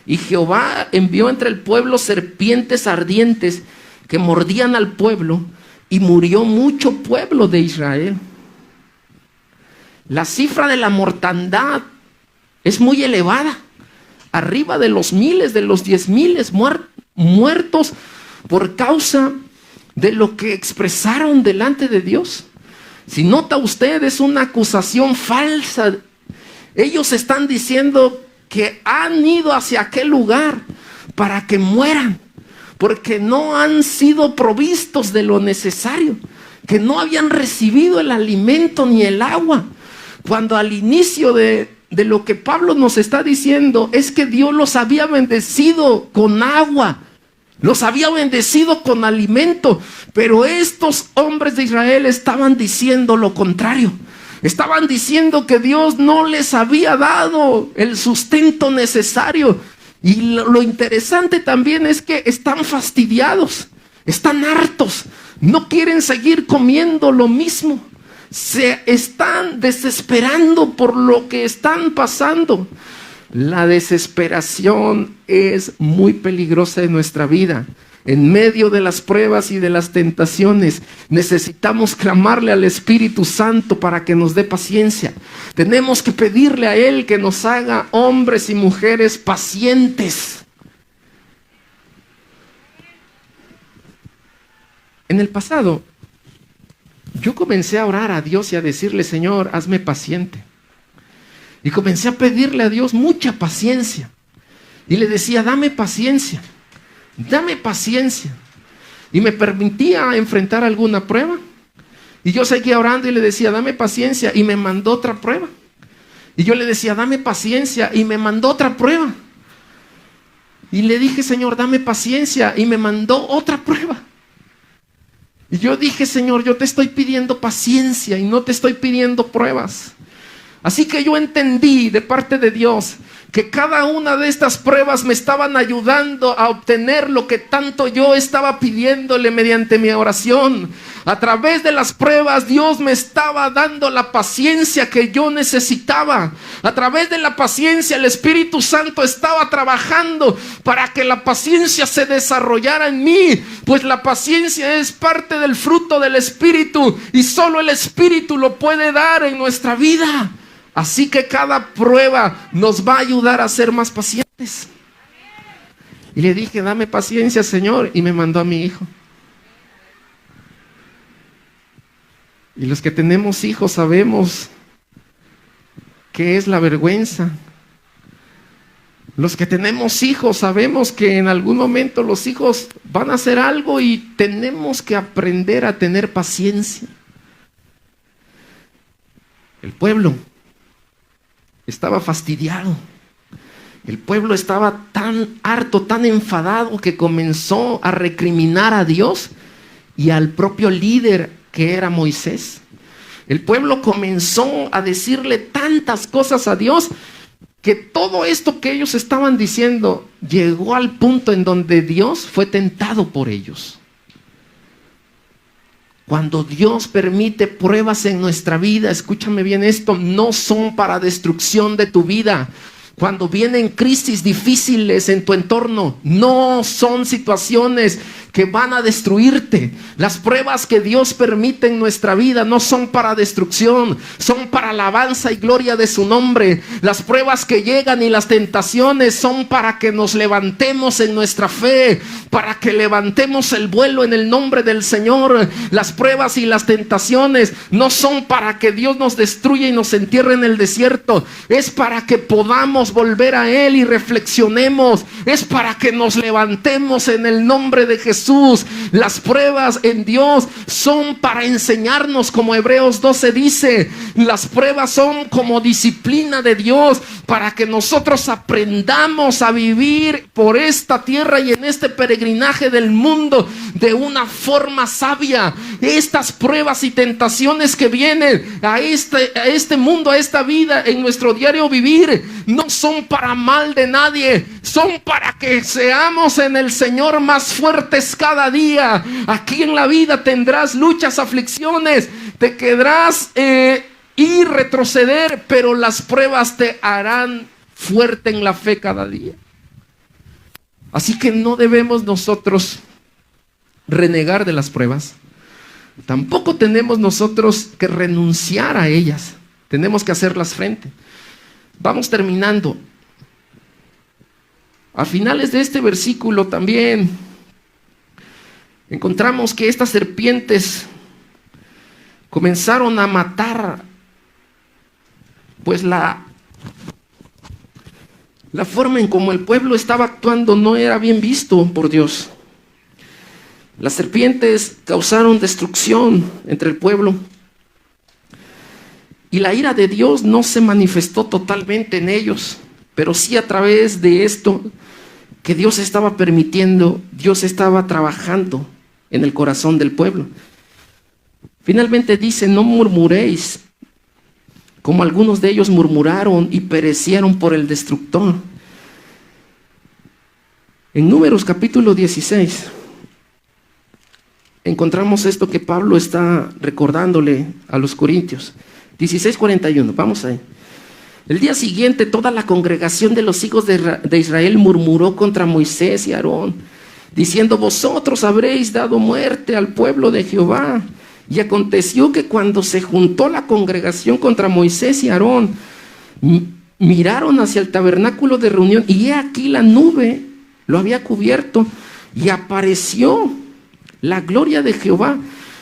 Y Jehová envió entre el pueblo serpientes ardientes que mordían al pueblo, y murió mucho pueblo de Israel. La cifra de la mortandad es muy elevada, arriba de los miles, de los 10,000 muertos por causa de lo que expresaron delante de Dios. Si nota usted, es una acusación falsa. Ellos están diciendo que han ido hacia aquel lugar para que mueran, porque no han sido provistos de lo necesario, que no habían recibido el alimento ni el agua. Cuando al inicio de lo que Pablo nos está diciendo es que Dios los había bendecido con agua, los había bendecido con alimento, pero estos hombres de Israel estaban diciendo lo contrario. Estaban diciendo que Dios no les había dado el sustento necesario. Y lo interesante también es que están fastidiados, están hartos, no quieren seguir comiendo lo mismo. Se están desesperando por lo que están pasando. La desesperación es muy peligrosa en nuestra vida. En medio de las pruebas y de las tentaciones, necesitamos clamarle al Espíritu Santo para que nos dé paciencia. Tenemos que pedirle a Él que nos haga hombres y mujeres pacientes. En el pasado, yo comencé a orar a Dios y a decirle: Señor, hazme paciente. Y comencé a pedirle a Dios mucha paciencia. Y le decía: dame paciencia, dame paciencia. Y me permitía enfrentar alguna prueba. Y yo seguía orando y le decía: dame paciencia. Y me mandó otra prueba. Y yo le decía: dame paciencia. Y me mandó otra prueba. Y le dije: Señor, dame paciencia. Y me mandó otra prueba. Y yo dije, Señor, yo te estoy pidiendo paciencia y no te estoy pidiendo pruebas. Así que yo entendí de parte de Dios que cada una de estas pruebas me estaban ayudando a obtener lo que tanto yo estaba pidiéndole mediante mi oración. A través de las pruebas Dios me estaba dando la paciencia que yo necesitaba. A través de la paciencia el Espíritu Santo estaba trabajando para que la paciencia se desarrollara en mí, pues la paciencia es parte del fruto del Espíritu y solo el Espíritu lo puede dar en nuestra vida. Así que cada prueba nos va a ayudar a ser más pacientes. Y le dije, dame paciencia, Señor, y me mandó a mi hijo. Y los que tenemos hijos sabemos qué es la vergüenza. Los que tenemos hijos sabemos que en algún momento los hijos van a hacer algo y tenemos que aprender a tener paciencia. El pueblo estaba fastidiado. El pueblo estaba tan harto, tan enfadado, que comenzó a recriminar a Dios y al propio líder que era Moisés. El pueblo comenzó a decirle tantas cosas a Dios que todo esto que ellos estaban diciendo llegó al punto en donde Dios fue tentado por ellos. Cuando Dios permite pruebas en nuestra vida, escúchame bien esto, no son para destrucción de tu vida. Cuando vienen crisis difíciles en tu entorno, no son situaciones que van a destruirte. Las pruebas que Dios permite en nuestra vida no son para destrucción, son para alabanza y gloria de su nombre. Las pruebas que llegan y las tentaciones son para que nos levantemos en nuestra fe, para que levantemos el vuelo en el nombre del Señor. Las pruebas y las tentaciones no son para que Dios nos destruya y nos entierre en el desierto. Es para que podamos volver a Él y reflexionemos. Es para que nos levantemos en el nombre de Jesús. Las pruebas en Dios son para enseñarnos, como Hebreos 12 dice. Las pruebas son como disciplina de Dios para que nosotros aprendamos a vivir por esta tierra y en este peregrinaje del mundo de una forma sabia. Estas pruebas y tentaciones que vienen a este mundo, a esta vida, en nuestro diario vivir, no son para mal de nadie, son para que seamos en el Señor más fuertes cada día. Aquí en la vida tendrás luchas, aflicciones, te quedarás y retroceder, pero las pruebas te harán fuerte en la fe cada día. Así que no debemos nosotros renegar de las pruebas. Tampoco tenemos nosotros que renunciar a ellas. Tenemos que hacerlas frente. Vamos terminando. A finales de este versículo también encontramos que estas serpientes comenzaron a matar, pues la forma en como el pueblo estaba actuando no era bien visto por Dios. Las serpientes causaron destrucción entre el pueblo. Y la ira de Dios no se manifestó totalmente en ellos, pero sí a través de esto que Dios estaba permitiendo, Dios estaba trabajando en el corazón del pueblo. Finalmente dice, no murmuréis, como algunos de ellos murmuraron y perecieron por el destructor. En Números capítulo 16, encontramos esto que Pablo está recordándole a los corintios. 16:41, vamos ahí. El día siguiente toda la congregación de los hijos de Israel murmuró contra Moisés y Aarón, diciendo, vosotros habréis dado muerte al pueblo de Jehová. Y aconteció que cuando se juntó la congregación contra Moisés y Aarón, miraron hacia el tabernáculo de reunión, y he aquí la nube lo había cubierto, y apareció la gloria de Jehová.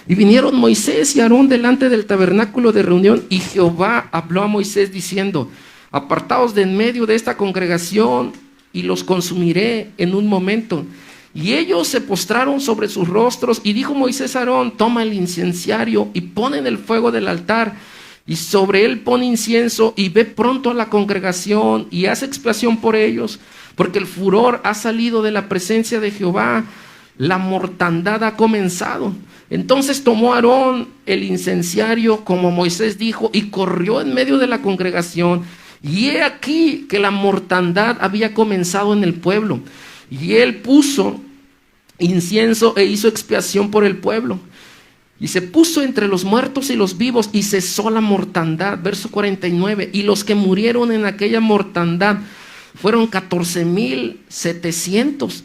Y vinieron Moisés y Aarón delante del tabernáculo de reunión, y Jehová habló a Moisés diciendo, apartaos de en medio de esta congregación, y los consumiré en un momento. Y ellos se postraron sobre sus rostros, y dijo Moisés a Aarón, toma el incenciario y pon en el fuego del altar, y sobre él pon incienso, y ve pronto a la congregación, y haz expiación por ellos, porque el furor ha salido de la presencia de Jehová. la mortandad ha comenzado. Entonces tomó Aarón el incenciario, como Moisés dijo, y corrió en medio de la congregación. Y he aquí que la mortandad había comenzado en el pueblo. Y él puso incienso e hizo expiación por el pueblo. Y se puso entre los muertos y los vivos y cesó la mortandad. Verso 49. Y los que murieron en aquella mortandad fueron 14,700,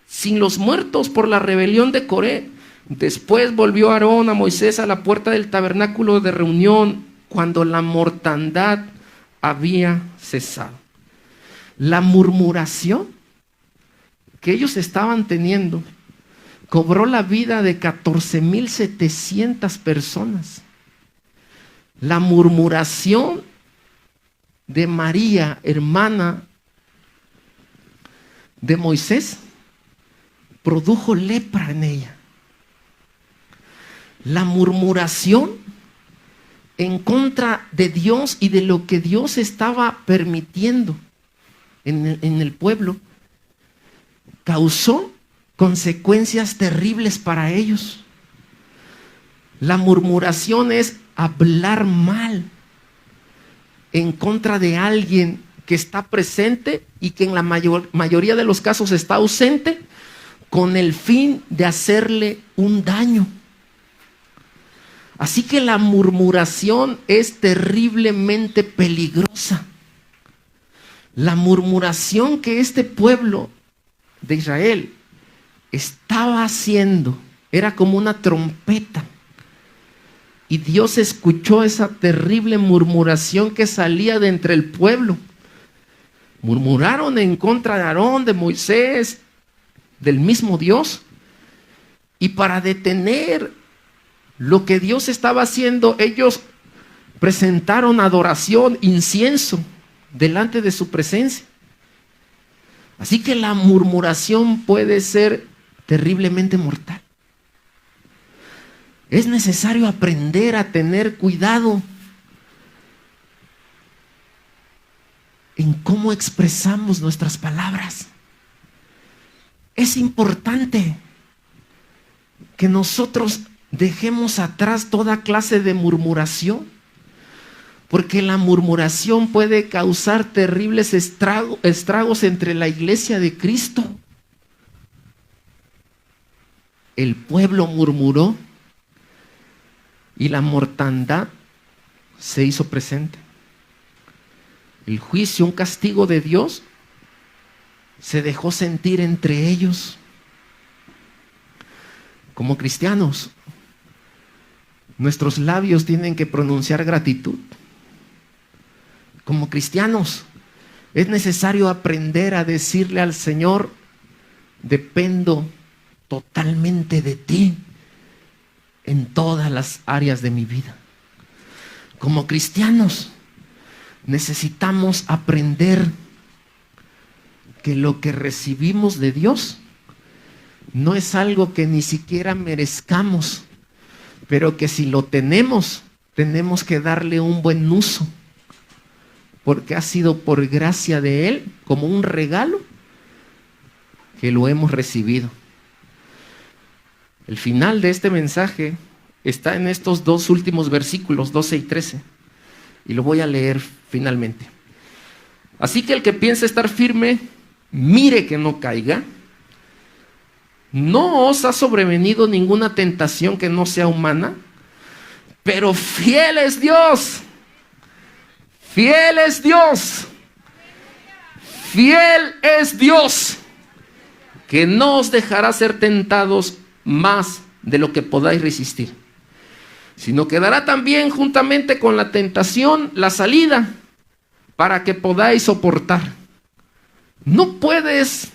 sin los muertos por la rebelión de Coré. Después volvió Aarón a Moisés a la puerta del tabernáculo de reunión cuando la mortandad había cesado. La murmuración que ellos estaban teniendo cobró la vida de 14,700 personas. La murmuración de María, hermana de Moisés, produjo lepra en ella. La murmuración en contra de Dios y de lo que Dios estaba permitiendo en el pueblo causó consecuencias terribles para ellos. La murmuración es hablar mal en contra de alguien que está presente y que en la mayoría de los casos está ausente, con el fin de hacerle un daño. Así que la murmuración es terriblemente peligrosa. La murmuración que este pueblo de Israel estaba haciendo era como una trompeta. Y Dios escuchó esa terrible murmuración que salía de entre el pueblo. Murmuraron en contra de Aarón, de Moisés, del mismo Dios. Y para detener lo que Dios estaba haciendo, ellos presentaron adoración, incienso, delante de su presencia. Así que la murmuración puede ser terriblemente mortal. Es necesario aprender a tener cuidado en cómo expresamos nuestras palabras. Es importante que nosotros dejemos atrás toda clase de murmuración, porque la murmuración puede causar terribles estragos entre la iglesia de Cristo. El pueblo murmuró y la mortandad se hizo presente. El juicio, un castigo de Dios, se dejó sentir entre ellos. Como cristianos, nuestros labios tienen que pronunciar gratitud. Como cristianos, es necesario aprender a decirle al Señor: dependo totalmente de ti en todas las áreas de mi vida. Como cristianos, necesitamos aprender que lo que recibimos de Dios no es algo que ni siquiera merezcamos, pero que si lo tenemos, tenemos que darle un buen uso, porque ha sido por gracia de Él, como un regalo, que lo hemos recibido. El final de este mensaje está en estos dos últimos versículos, 12 y 13, y lo voy a leer finalmente. Así que el que piensa estar firme, mire que no caiga. No os ha sobrevenido ninguna tentación que no sea humana, pero fiel es Dios. Fiel es Dios. Fiel es Dios, que no os dejará ser tentados más de lo que podáis resistir, sino que dará también juntamente con la tentación la salida para que podáis soportar. ¿No puedes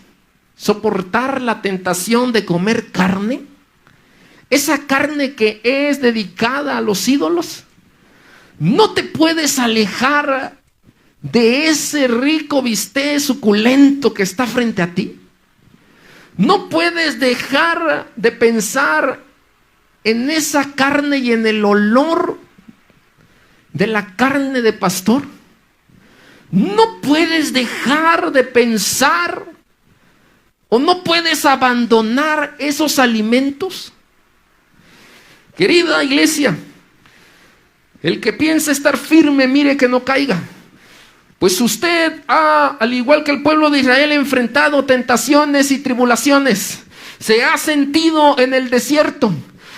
soportar la tentación de comer carne? Esa carne que es dedicada a los ídolos. ¿No te puedes alejar de ese rico bistec suculento que está frente a ti? ¿No puedes dejar de pensar en esa carne y en el olor de la carne de pastor? ¿No puedes dejar de pensar ¿O no puedes abandonar esos alimentos? Querida iglesia, el que piensa estar firme, mire que no caiga. Pues usted ha, al igual que el pueblo de Israel, enfrentado tentaciones y tribulaciones. Se ha sentido en el desierto.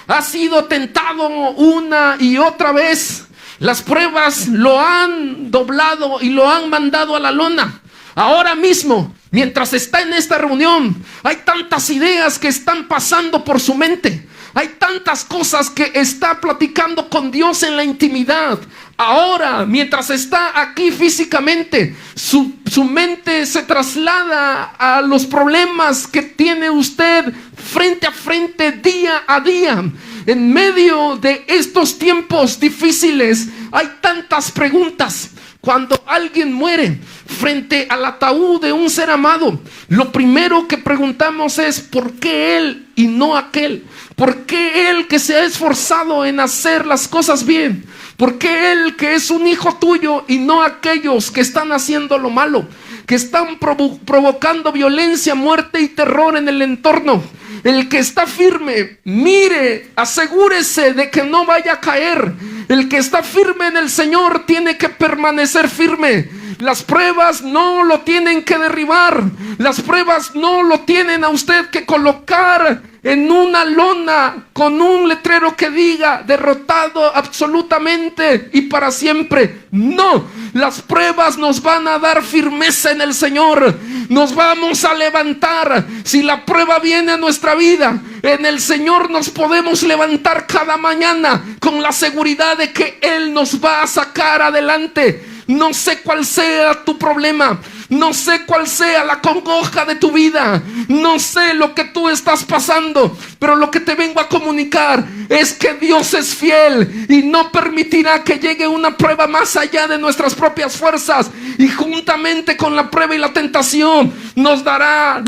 Ha sido tentado una y otra vez. Las pruebas lo han doblado y lo han mandado a la lona. Ahora mismo, mientras está en esta reunión, hay tantas ideas que están pasando por su mente. Hay tantas cosas que está platicando con Dios en la intimidad. Ahora, mientras está aquí físicamente, su mente se traslada a los problemas que tiene usted frente a frente, día a día. En medio de estos tiempos difíciles, hay tantas preguntas. Cuando alguien muere frente al ataúd de un ser amado, lo primero que preguntamos es: ¿por qué él y no aquel? ¿Por qué él, que se ha esforzado en hacer las cosas bien? ¿Por qué él, que es un hijo tuyo, y no aquellos que están haciendo lo malo, que están provocando violencia, muerte y terror en el entorno? El que está firme, mire, asegúrese de que no vaya a caer. El que está firme en el Señor tiene que permanecer firme. Las pruebas no lo tienen que derribar. Las pruebas no lo tienen a usted que colocar en una lona con un letrero que diga: derrotado absolutamente y para siempre. No, las pruebas nos van a dar firmeza en el Señor. Nos vamos a levantar. Si la prueba viene a nuestra vida, en el Señor nos podemos levantar cada mañana con la seguridad de que Él nos va a sacar adelante. No sé cuál sea tu problema, no sé cuál sea la congoja de tu vida, no sé lo que tú estás pasando, pero lo que te vengo a comunicar es que Dios es fiel y no permitirá que llegue una prueba más allá de nuestras propias fuerzas, y juntamente con la prueba y la tentación nos dará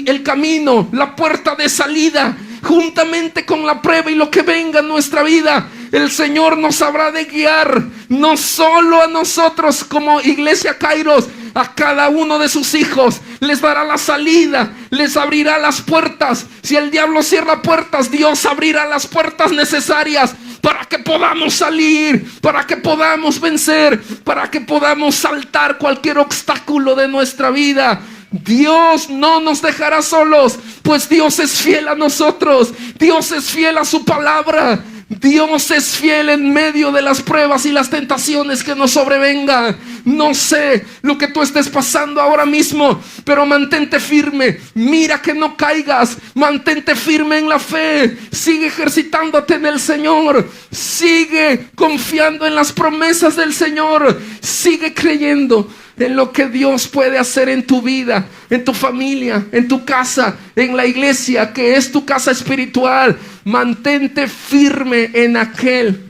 el camino, la puerta de salida. Juntamente con la prueba y lo que venga en nuestra vida, el Señor nos habrá de guiar, no solo a nosotros como Iglesia Kairos, a cada uno de sus hijos les dará la salida, les abrirá las puertas. Si el diablo cierra puertas, Dios abrirá las puertas necesarias para que podamos salir, para que podamos vencer, para que podamos saltar cualquier obstáculo de nuestra vida. Dios no nos dejará solos, pues Dios es fiel a nosotros. Dios es fiel a su palabra. Dios es fiel en medio de las pruebas y las tentaciones que nos sobrevengan. No sé lo que tú estés pasando ahora mismo, pero mantente firme. Mira que no caigas. Mantente firme en la fe. Sigue ejercitándote en el Señor. Sigue confiando en las promesas del Señor. Sigue creyendo en lo que Dios puede hacer en tu vida, en tu familia, en tu casa, en la iglesia, que es tu casa espiritual. Mantente firme en aquel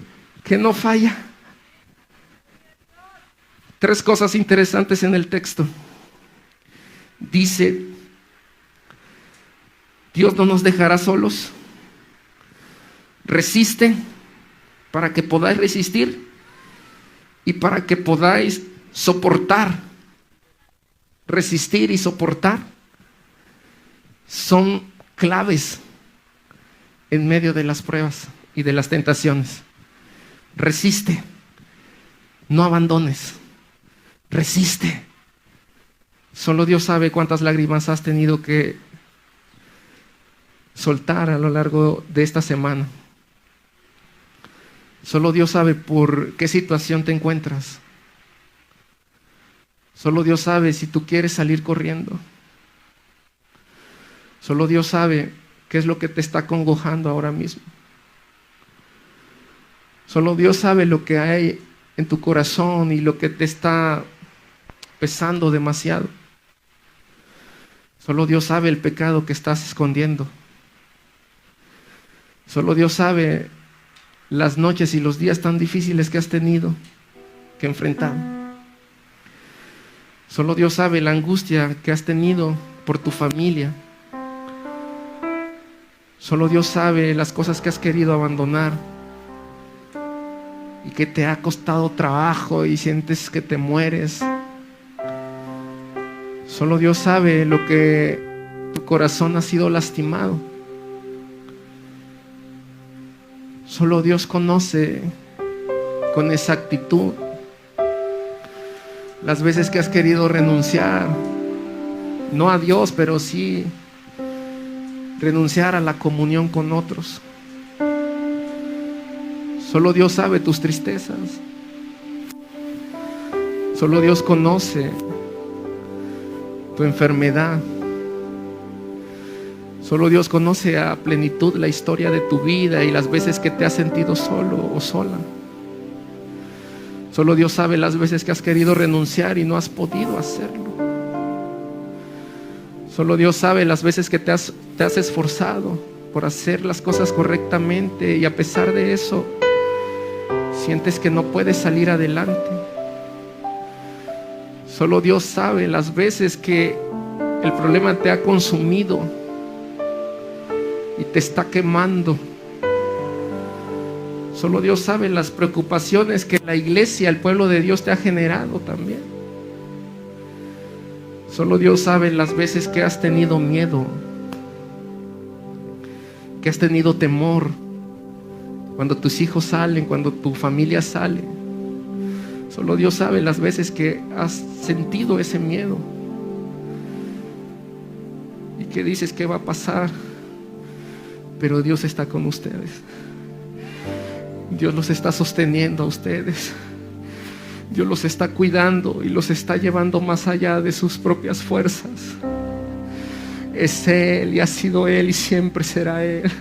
que no falla. 3 cosas interesantes en el texto. Dice: Dios no nos dejará solos. Resiste para que podáis resistir y para que podáis soportar. Resistir y soportar son claves en medio de las pruebas y de las tentaciones. Resiste, no abandones, resiste. Solo Dios sabe cuántas lágrimas has tenido que soltar a lo largo de esta semana. Solo Dios sabe por qué situación te encuentras. Solo Dios sabe si tú quieres salir corriendo. Solo Dios sabe qué es lo que te está acongojando ahora mismo. Solo Dios sabe lo que hay en tu corazón y lo que te está pesando demasiado. Solo Dios sabe el pecado que estás escondiendo. Solo Dios sabe las noches y los días tan difíciles que has tenido que enfrentar. Solo Dios sabe la angustia que has tenido por tu familia. Solo Dios sabe las cosas que has querido abandonar y que te ha costado trabajo y sientes que te mueres. Solo Dios sabe lo que tu corazón ha sido lastimado. Solo Dios conoce con exactitud las veces que has querido renunciar, no a Dios, pero sí renunciar a la comunión con otros. Solo Dios sabe tus tristezas. Solo Dios conoce tu enfermedad. Solo Dios conoce a plenitud la historia de tu vida y las veces que te has sentido solo o sola. Solo Dios sabe las veces que has querido renunciar y no has podido hacerlo. Solo Dios sabe las veces que te has esforzado por hacer las cosas correctamente y a pesar de eso sientes que no puedes salir adelante. Solo Dios sabe las veces que el problema te ha consumido y te está quemando. Solo Dios sabe las preocupaciones que la iglesia, el pueblo de Dios te ha generado también. Solo Dios sabe las veces que has tenido miedo, que has tenido temor, cuando tus hijos salen, cuando tu familia sale. Solo Dios sabe las veces que has sentido ese miedo y que dices ¿qué va a pasar? Pero Dios está con ustedes. Dios los está sosteniendo a ustedes. Dios los está cuidando y los está llevando más allá de sus propias fuerzas. Es Él y ha sido Él y siempre será Él.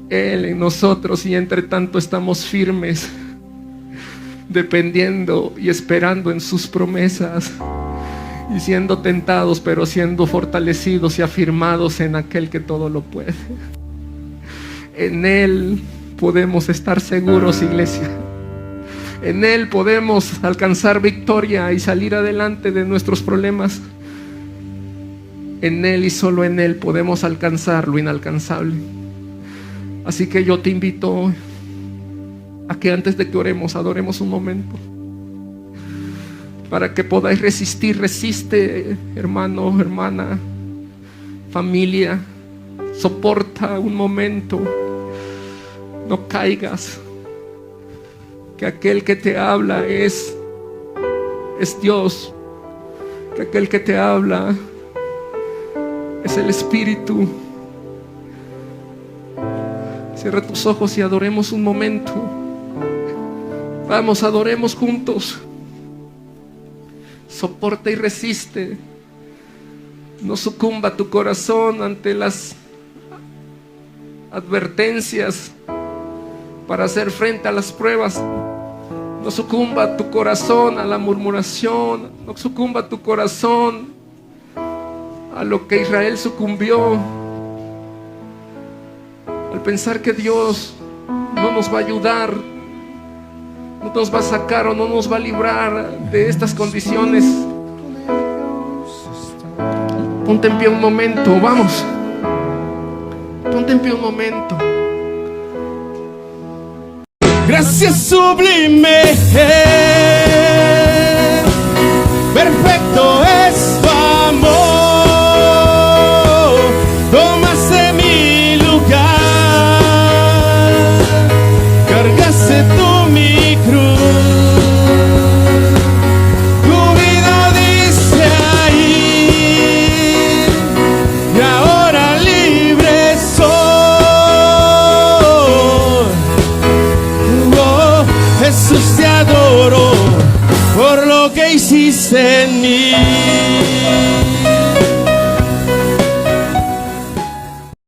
Él en nosotros y entre tanto estamos firmes, dependiendo y esperando en sus promesas y siendo tentados, pero siendo fortalecidos y afirmados en aquel que todo lo puede. En Él podemos estar seguros, iglesia. En Él podemos alcanzar victoria y salir adelante de nuestros problemas. En Él y solo en Él podemos alcanzar lo inalcanzable. Así que yo te invito a que antes de que oremos, adoremos un momento. Para que podáis resistir, resiste, hermano, hermana, familia. Soporta un momento. No caigas. Que aquel que te habla es Dios. Que aquel que te habla es el Espíritu. Cierra tus ojos y adoremos un momento. Vamos, adoremos juntos. Soporta y resiste. No sucumba tu corazón ante las advertencias para hacer frente a las pruebas. No sucumba tu corazón a la murmuración. No sucumba tu corazón a lo que Israel sucumbió, al pensar que Dios no nos va a ayudar, no nos va a sacar o no nos va a librar de estas condiciones. Ponte en pie un momento, vamos. Ponte en pie un momento. Gracias sublime, perfecto es tu amor. Tomaste mi lugar, cargaste tú mi cruz. Tu vida dice ahí, y ahora libre soy. Jesús, te adoro por lo que hiciste en mí.